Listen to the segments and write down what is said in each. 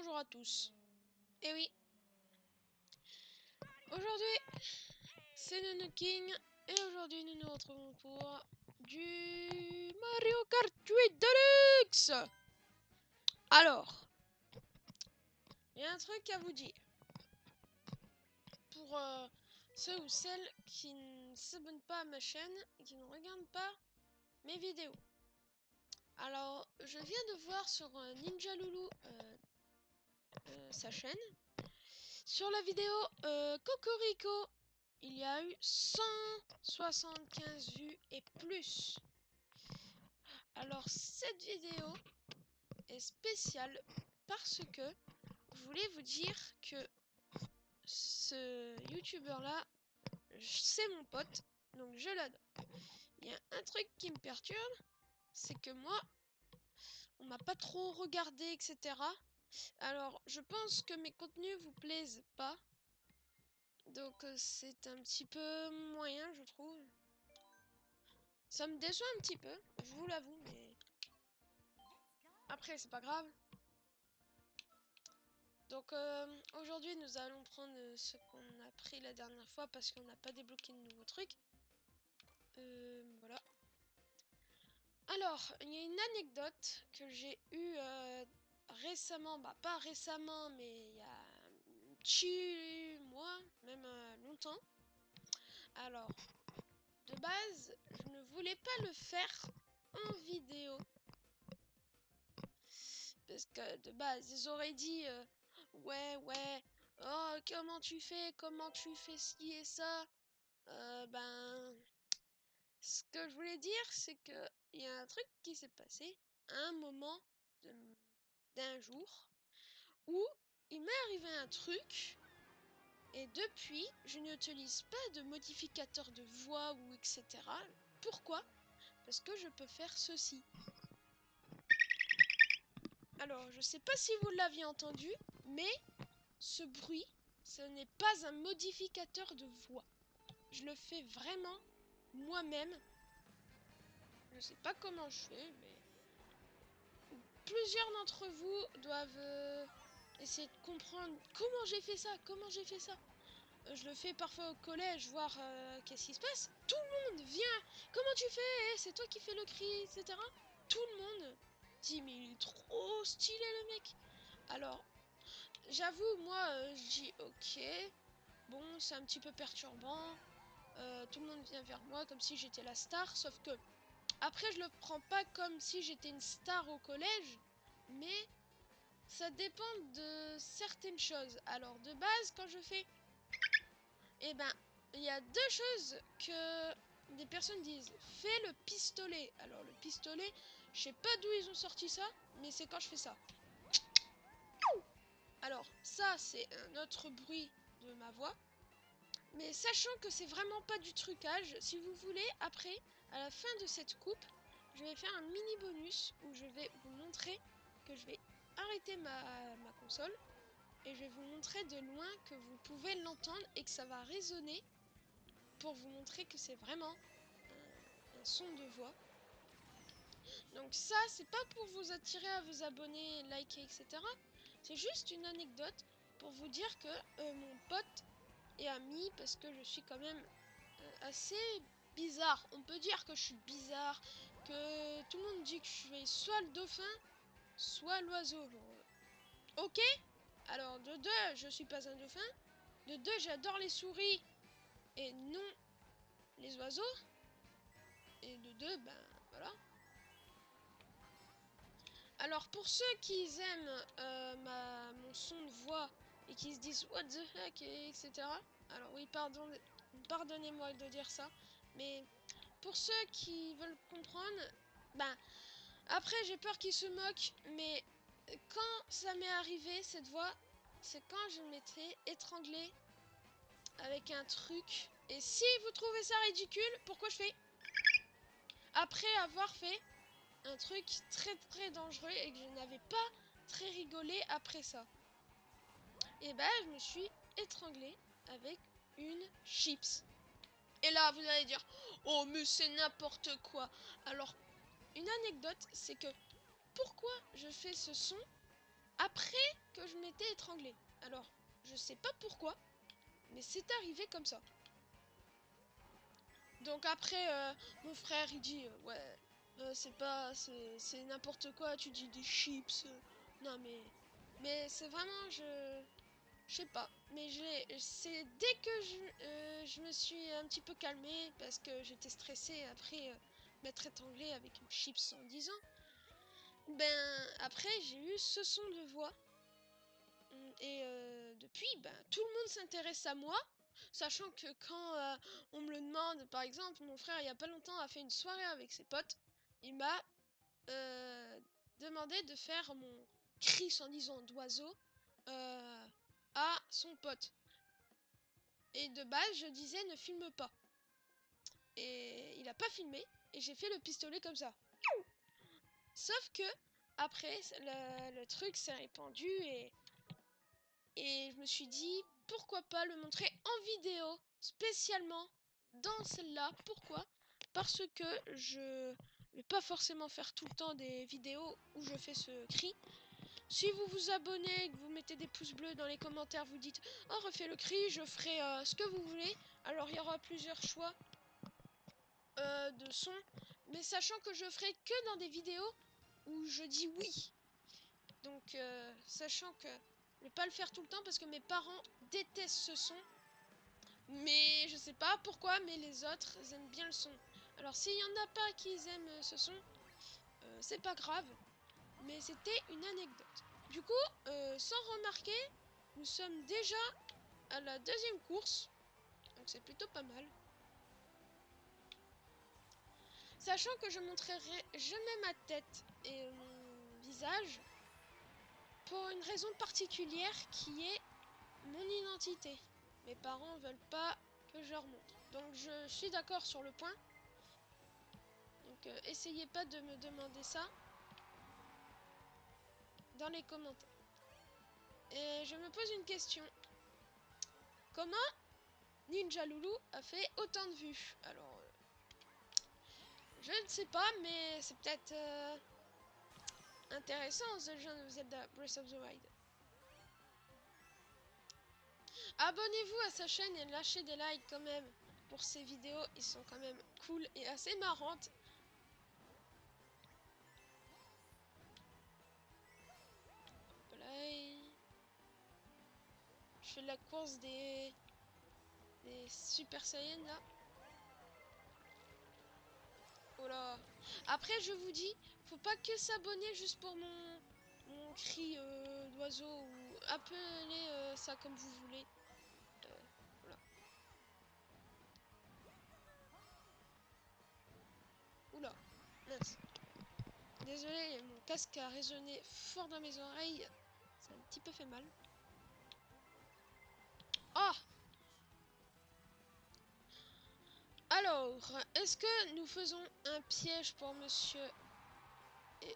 bonjour à tous. Et oui, aujourd'hui, c'est Nunu King, et aujourd'hui nous nous retrouvons pour du Mario Kart 8 Deluxe. Alors, il y a un truc à vous dire. Pour ceux ou celles qui ne s'abonnent pas à ma chaîne et qui ne regardent pas mes vidéos. Alors, je viens de voir sur Ninja Loulou sa chaîne. Sur la vidéo Cocorico, il y a eu 175 vues et plus. Alors cette vidéo est spéciale parce que je voulais vous dire que ce youtubeur là, c'est mon pote, donc je l'adore. Il y a un truc qui me perturbe, c'est que moi, on m'a pas trop regardé, etc. Alors je pense que mes contenus vous plaisent pas. Donc c'est un petit peu moyen, je trouve. Ça me déçoit un petit peu, je vous l'avoue, mais après c'est pas grave. Donc aujourd'hui nous allons prendre ce qu'on a pris la dernière fois parce qu'on n'a pas débloqué de nouveaux trucs. Voilà. Alors, il y a une anecdote que j'ai eue récemment, bah pas récemment, mais il y a un petit mois, même longtemps. Alors, de base, je ne voulais pas le faire en vidéo. Parce que de base, ils auraient dit ouais, oh, comment tu fais ci et ça. Ben, ce que je voulais dire, c'est que il y a un truc qui s'est passé à un moment d'un jour où il m'est arrivé un truc. Et depuis, je n'utilise pas de modificateur de voix ou etc. Pourquoi? Parce que je peux faire ceci. Alors, je sais pas si vous l'aviez entendu, mais ce bruit, ce n'est pas un modificateur de voix. Je le fais vraiment moi-même. Je sais pas comment je fais, mais plusieurs d'entre vous doivent essayer de comprendre comment j'ai fait ça, je le fais parfois au collège, voir qu'est-ce qui se passe. Tout le monde vient. Comment tu fais? C'est toi qui fais le cri, etc. Tout le monde dit, mais il est trop stylé le mec. Alors, j'avoue, moi, je dis, ok. Bon, c'est un petit peu perturbant. Tout le monde vient vers moi comme si j'étais la star. Sauf que, après, je le prends pas comme si j'étais une star au collège. Mais ça dépend de certaines choses. Alors, de base, quand je fais... Eh ben, il y a deux choses que des personnes disent. Fais le pistolet. Alors, le pistolet, je sais pas d'où ils ont sorti ça, mais c'est quand je fais ça. Alors, ça, c'est un autre bruit de ma voix. Mais sachant que c'est vraiment pas du trucage, si vous voulez, après, à la fin de cette coupe, je vais faire un mini bonus où je vais vous montrer que je vais arrêter ma console et je vais vous montrer de loin que vous pouvez l'entendre et que ça va résonner pour vous montrer que c'est vraiment un son de voix. Donc ça, c'est pas pour vous attirer à vous abonner, liker, etc. C'est juste une anecdote pour vous dire que mon pote est ami parce que je suis quand même assez bizarre. On peut dire que je suis bizarre, que tout le monde dit que je suis soit le dauphin, soit l'oiseau. Bon, ok. Alors de deux, je suis pas un dauphin. De deux, j'adore les souris et non les oiseaux. Et de deux, ben voilà. Alors pour ceux qui aiment mon son de voix et qui se disent what the heck, etc. Alors oui, pardonnez-moi de dire ça, mais pour ceux qui veulent comprendre, ben après j'ai peur qu'ils se moquent, mais quand ça m'est arrivé cette voix, c'est quand je m'étais étranglée avec un truc. Et si vous trouvez ça ridicule, pourquoi je fais après avoir fait un truc très très dangereux et que je n'avais pas très rigolé après ça? Et ben je me suis étranglée avec une chips. Et là vous allez dire, oh mais c'est n'importe quoi. Alors une anecdote, c'est que pourquoi je fais ce son après que je m'étais étranglé. Alors, je sais pas pourquoi, mais c'est arrivé comme ça. Donc après, mon frère, il dit, ouais, c'est n'importe quoi, tu dis des chips. Non, mais c'est vraiment, je sais pas. Mais c'est dès que je me suis un petit peu calmée, parce que j'étais stressée après m'être étranglée avec une chips en 10 ans. Ben, après, j'ai eu ce son de voix. Et depuis, ben, tout le monde s'intéresse à moi. Sachant que quand on me le demande, par exemple, mon frère, il y a pas longtemps, a fait une soirée avec ses potes. Il m'a euh, demandé de faire mon cri en disant d'oiseau à son pote. Et de base, je disais ne filme pas. Et il a pas filmé. Et j'ai fait le pistolet comme ça. Sauf que, après, le truc s'est répandu et je me suis dit, pourquoi pas le montrer en vidéo, spécialement dans celle-là. Pourquoi? Parce que je vais pas forcément faire tout le temps des vidéos où je fais ce cri. Si vous vous abonnez, que vous mettez des pouces bleus dans les commentaires, vous dites « Oh, refais le cri, je ferai ce que vous voulez ». Alors, il y aura plusieurs choix de sons. Mais sachant que je ferai que dans des vidéos où je dis oui. Donc, sachant que je vais pas le faire tout le temps parce que mes parents détestent ce son. Mais je sais pas pourquoi, mais les autres aiment bien le son. Alors, s'il y en a pas qui aiment ce son, c'est pas grave. Mais c'était une anecdote. Du coup, sans remarquer, nous sommes déjà à la deuxième course. Donc c'est plutôt pas mal. Sachant que je montrerai jamais ma tête et mon visage pour une raison particulière qui est mon identité. Mes parents veulent pas que je leur montre. Donc je suis d'accord sur le point. Donc essayez pas de me demander ça dans les commentaires. Et je me pose une question. Comment Ninja Loulou a fait autant de vues? Alors, je ne sais pas, mais c'est peut-être intéressant, The Legend of Zelda Breath of the Wild. Abonnez-vous à sa chaîne et lâchez des likes quand même pour ces vidéos. Ils sont quand même cool et assez marrantes. Play. Je fais la course des Super Saiyans là. Oh là. Après, je vous dis, faut pas que s'abonner juste pour mon cri d'oiseau ou appelez ça comme vous voulez. Voilà. Oula, mince. Désolé, mon casque a résonné fort dans mes oreilles. Ça a un petit peu fait mal. Ah! Alors, est-ce que nous faisons un piège pour monsieur et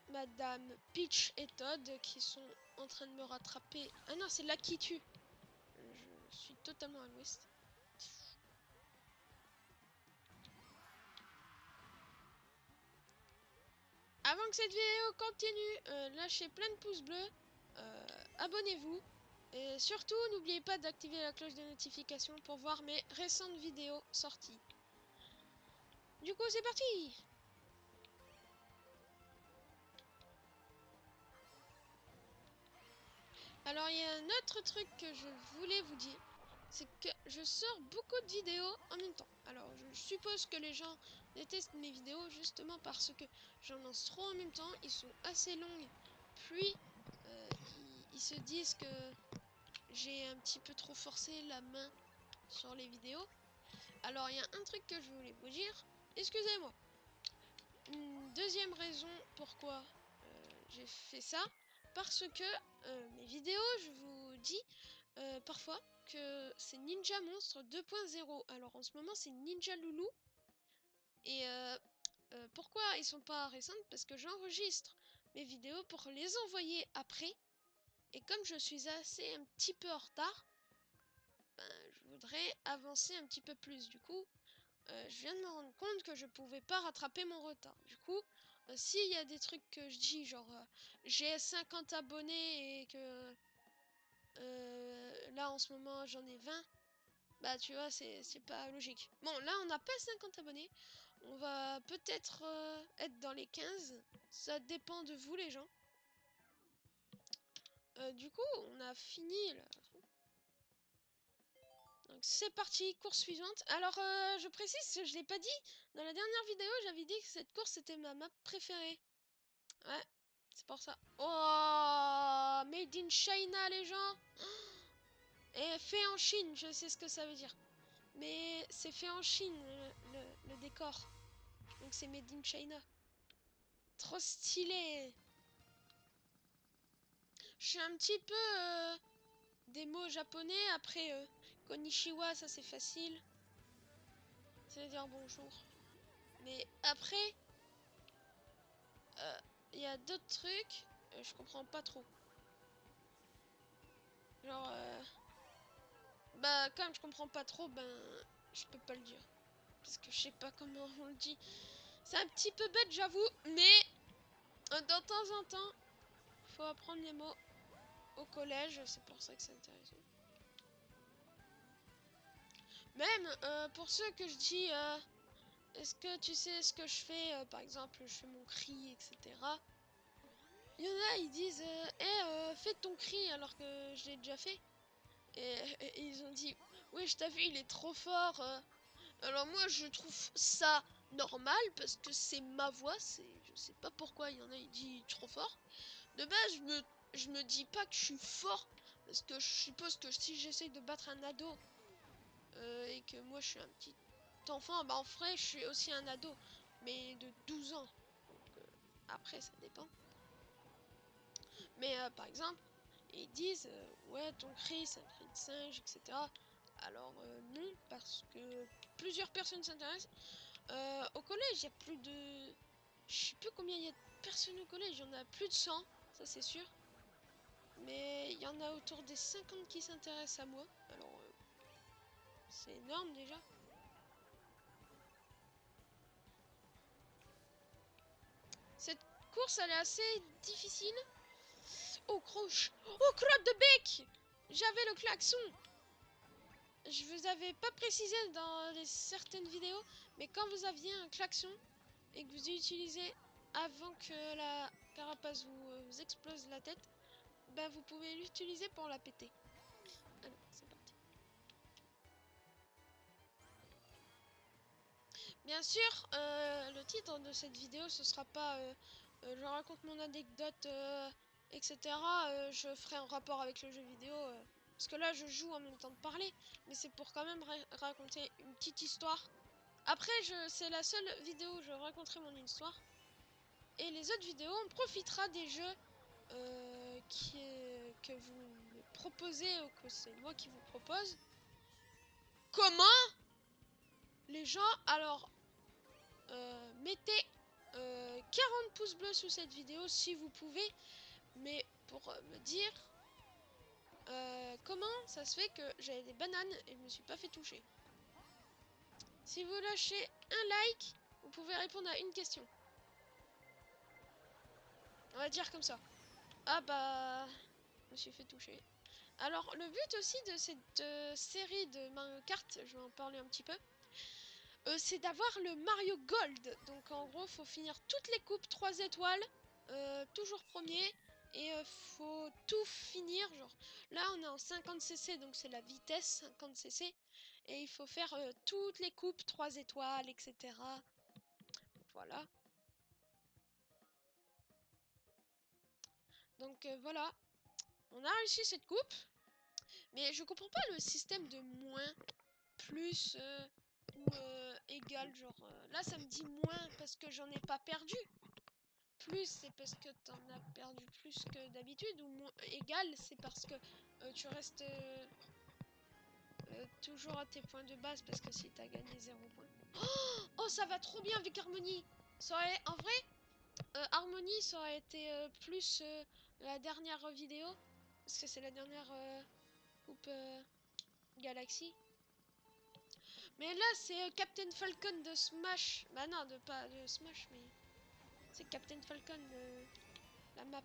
madame Peach et Todd qui sont en train de me rattraper? Ah non, c'est là qui tue. Je suis totalement à l'ouest. Avant que cette vidéo continue, lâchez plein de pouces bleus, abonnez-vous et surtout n'oubliez pas d'activer la cloche de notification pour voir mes récentes vidéos sorties. Du coup, c'est parti! Alors, il y a un autre truc que je voulais vous dire, c'est que je sors beaucoup de vidéos en même temps. Alors, je suppose que les gens détestent mes vidéos justement parce que j'en lance trop en même temps, ils sont assez longues, puis ils se disent que j'ai un petit peu trop forcé la main sur les vidéos. Alors, il y a un truc que je voulais vous dire, excusez-moi. Une deuxième raison pourquoi j'ai fait ça, parce que mes vidéos, je vous dis parfois que c'est Ninja Monstre 2.0. Alors en ce moment c'est Ninja Loulou. Et pourquoi ils sont pas récentes? Parce que j'enregistre mes vidéos pour les envoyer après. Et comme je suis assez un petit peu en retard, ben, je voudrais avancer un petit peu plus. Du coup, je viens de me rendre compte que je pouvais pas rattraper mon retard. Du coup, s'il y a des trucs que je dis, genre j'ai 50 abonnés et que là en ce moment j'en ai 20, bah tu vois, c'est pas logique. Bon, là on n'a pas 50 abonnés, on va peut-être être dans les 15, ça dépend de vous les gens. Du coup, on a fini là. Donc c'est parti, course suivante. Alors je précise, je l'ai pas dit, dans la dernière vidéo j'avais dit que cette course était ma map préférée. Ouais, c'est pour ça. Oh, made in China les gens. Et fait en Chine, je sais ce que ça veut dire. Mais c'est fait en Chine le décor. Donc c'est made in China. Trop stylé. Je suis un petit peu des mots japonais. Après konnichiwa, ça c'est facile. Ça veut dire bonjour. Mais après, il y a d'autres trucs, je comprends pas trop. Genre, bah, comme je comprends pas trop, ben, je peux pas le dire. Parce que je sais pas comment on le dit. C'est un petit peu bête, j'avoue, mais de temps en temps, faut apprendre les mots au collège, c'est pour ça que c'est intéressant. Même pour ceux que je dis, est-ce que tu sais ce que je fais, par exemple, je fais mon cri, etc. Il y en a, ils disent, fais ton cri alors que je l'ai déjà fait. Et ils ont dit, oui, je t'ai vu, il est trop fort. Alors moi, je trouve ça normal parce que c'est ma voix. Je sais pas pourquoi il y en a, ils disent trop fort. De base, je me dis pas que je suis fort parce que je suppose que si j'essaye de battre un ado et que moi je suis un petit enfant, bah en vrai, je suis aussi un ado, mais de 12 ans. Donc, après, ça dépend. Mais par exemple, ils disent ouais, ton cri c'est un cri de singe, etc. Alors non, parce que plusieurs personnes s'intéressent. Au collège, il y a plus de... Je sais plus combien il y a de personnes au collège, il y en a plus de 100, ça c'est sûr. Mais il y en a autour des 50 qui s'intéressent à moi. Alors c'est énorme déjà. Cette course elle est assez difficile. Oh croche. Oh crotte de bec. J'avais le klaxon. Je vous avais pas précisé dans certaines vidéos, mais quand vous aviez un klaxon et que vous utilisez avant que la carapace vous explose la tête, bah vous pouvez l'utiliser pour la péter. Alors, c'est parti. Bien sûr, le titre de cette vidéo, ce sera pas je raconte mon anecdote, etc. Je ferai un rapport avec le jeu vidéo. Parce que là, je joue en même temps de parler. Mais c'est pour quand même raconter une petite histoire. Après, c'est la seule vidéo où je raconterai mon histoire. Et les autres vidéos, on profitera des jeux que vous me proposez ou que c'est moi qui vous propose. Comment les gens, alors, mettez 40 pouces bleus sous cette vidéo si vous pouvez, mais pour me dire comment ça se fait que j'avais des bananes et je me suis pas fait toucher. Si vous lâchez un like, vous pouvez répondre à une question. On va dire comme ça. Ah bah, je me suis fait toucher. Alors, le but aussi de cette série de Mario Kart, je vais en parler un petit peu, c'est d'avoir le Mario Gold. Donc, en gros, faut finir toutes les coupes 3 étoiles, toujours premier, et faut tout finir. Genre, là, on est en 50cc, donc c'est la vitesse 50cc, et il faut faire toutes les coupes 3 étoiles, etc. Voilà. Donc, voilà. On a réussi cette coupe. Mais je comprends pas le système de moins, plus ou égal. Genre là, ça me dit moins parce que j'en ai pas perdu. Plus, c'est parce que t'en as perdu plus que d'habitude. Ou moins égal, c'est parce que tu restes toujours à tes points de base. Parce que si t'as gagné 0 points. Oh, ça va trop bien avec Harmonie. En vrai, Harmonie, ça aurait été plus la dernière vidéo. Parce que c'est la dernière coupe Galaxy. Mais là, c'est Captain Falcon de Smash. Bah non, pas de Smash, mais... C'est Captain Falcon, la map.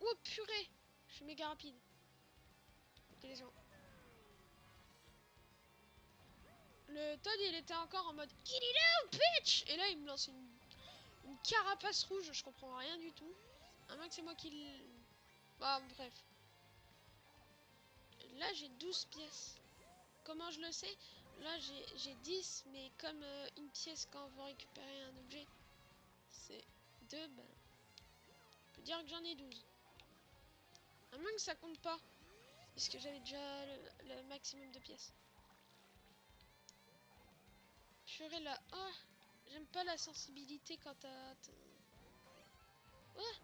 Oh purée! Je suis méga rapide. Ok les gens. Le Todd il était encore en mode Get it out bitch! Et là il me lance une carapace rouge, je comprends rien du tout. À moins que c'est moi qui l... Bah bref. Là j'ai 12 pièces. Comment je le sais? Là j'ai 10, mais comme une pièce quand on veut récupérer un objet, c'est 2, ben... On peut dire que j'en ai 12. À moins que ça compte pas. Puisque j'avais déjà le maximum de pièces. Purée là. Oh! J'aime pas la sensibilité quand t'as... Oh!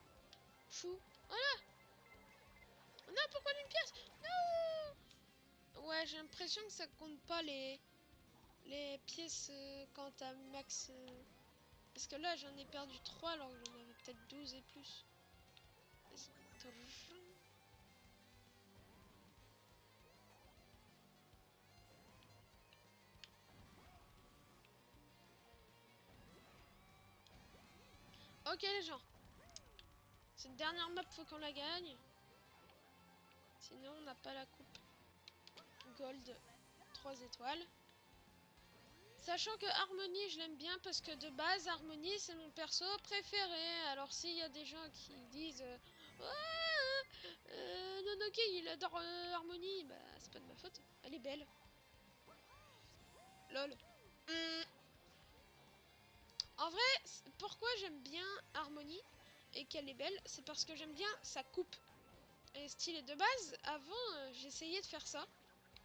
Chou! Oh là! Non, pourquoi une pièce? Non! Ouais, j'ai l'impression que ça compte pas les pièces quand t'as max... Parce que là, j'en ai perdu 3 alors que j'en avais peut-être 12 et plus. Ok les gens. Cette dernière map, faut qu'on la gagne. Sinon, on n'a pas la coupe Gold 3 étoiles. Sachant que Harmony, je l'aime bien parce que de base, Harmony, c'est mon perso préféré. Alors s'il y a des gens qui disent Nonoke, il adore Harmony, bah c'est pas de ma faute. Elle est belle. Lol. En vrai, pourquoi j'aime bien Harmony et qu'elle est belle, c'est parce que j'aime bien sa coupe. Et stylé de base, avant, j'essayais de faire ça.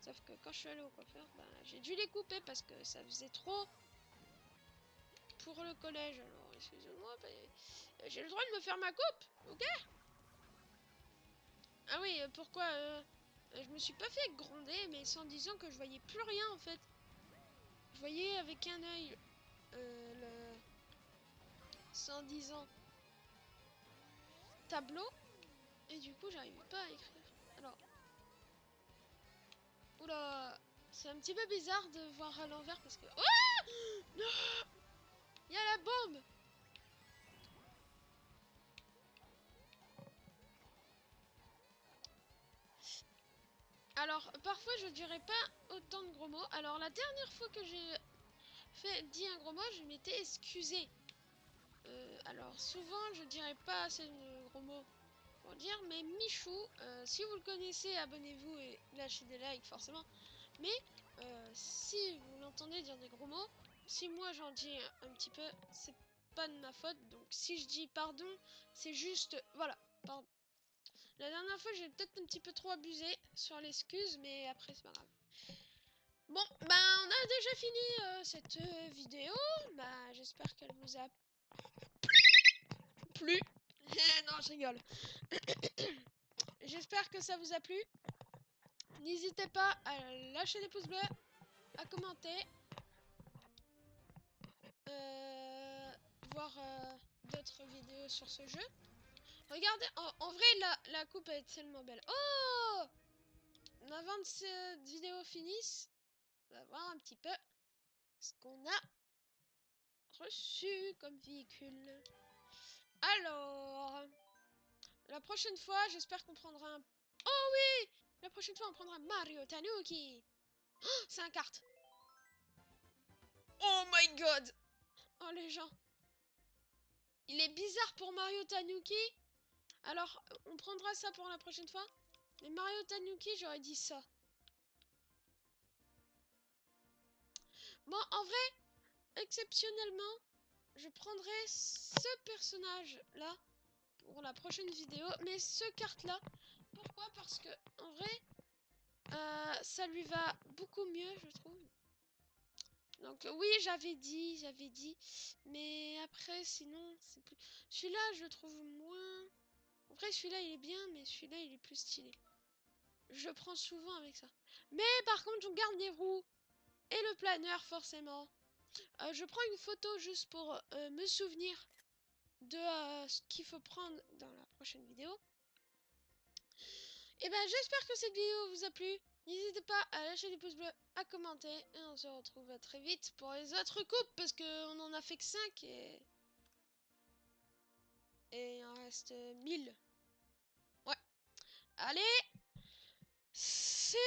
Sauf que quand je suis allée au coiffeur, bah, j'ai dû les couper parce que ça faisait trop pour le collège. Alors, excusez-moi, bah, j'ai le droit de me faire ma coupe, ok? Ah oui, pourquoi je me suis pas fait gronder, mais sans disant que je voyais plus rien en fait. Je voyais avec un œil le 110 ans tableau, et du coup, j'arrivais pas à écrire. Alors, oula, c'est un petit peu bizarre de voir à l'envers parce que... Oh non, il y a la bombe. Alors, parfois, je dirais pas autant de gros mots. Alors, la dernière fois que j'ai dit un gros mot, je m'étais excusée. Alors, souvent, je dirais pas assez de gros mots pour dire, mais Michou, si vous le connaissez, abonnez-vous et lâchez des likes, forcément. Mais, si vous l'entendez dire des gros mots, si moi j'en dis un petit peu, c'est pas de ma faute. Donc, si je dis pardon, c'est juste, voilà, pardon. La dernière fois, j'ai peut-être un petit peu trop abusé sur l'excuse, mais après, c'est pas grave. Bon, ben, on a déjà fini cette vidéo. Bah, j'espère qu'elle vous a plu. Non, je rigole. J'espère que ça vous a plu. N'hésitez pas à lâcher des pouces bleus, à commenter, voir d'autres vidéos sur ce jeu. Regardez, en vrai, la coupe est tellement belle. Oh! Avant que cette vidéo finisse, on va voir un petit peu ce qu'on a reçu comme véhicule. Alors, la prochaine fois, j'espère qu'on prendra un... Oh oui! La prochaine fois, on prendra Mario Tanuki. Oh, c'est un kart. Oh my god! Oh les gens. Il est bizarre pour Mario Tanuki. Alors, on prendra ça pour la prochaine fois. Mais Mario Tanuki, j'aurais dit ça. Bon, en vrai, exceptionnellement, je prendrai ce personnage-là pour la prochaine vidéo. Mais ce kart-là, pourquoi? Parce que, en vrai, ça lui va beaucoup mieux, je trouve. Donc oui, j'avais dit. Mais après, sinon, c'est plus... Celui-là, je le trouve moins... En vrai, celui-là, il est bien, mais celui-là, il est plus stylé. Je le prends souvent avec ça. Mais par contre, on garde les roues et le planeur, forcément. Je prends une photo juste pour me souvenir de ce qu'il faut prendre dans la prochaine vidéo. Et ben, j'espère que cette vidéo vous a plu. N'hésitez pas à lâcher des pouces bleus, à commenter. Et on se retrouve très vite pour les autres coupes, parce qu'on en a fait que 5 et... Et il en reste 1000. Ouais. Allez, c'est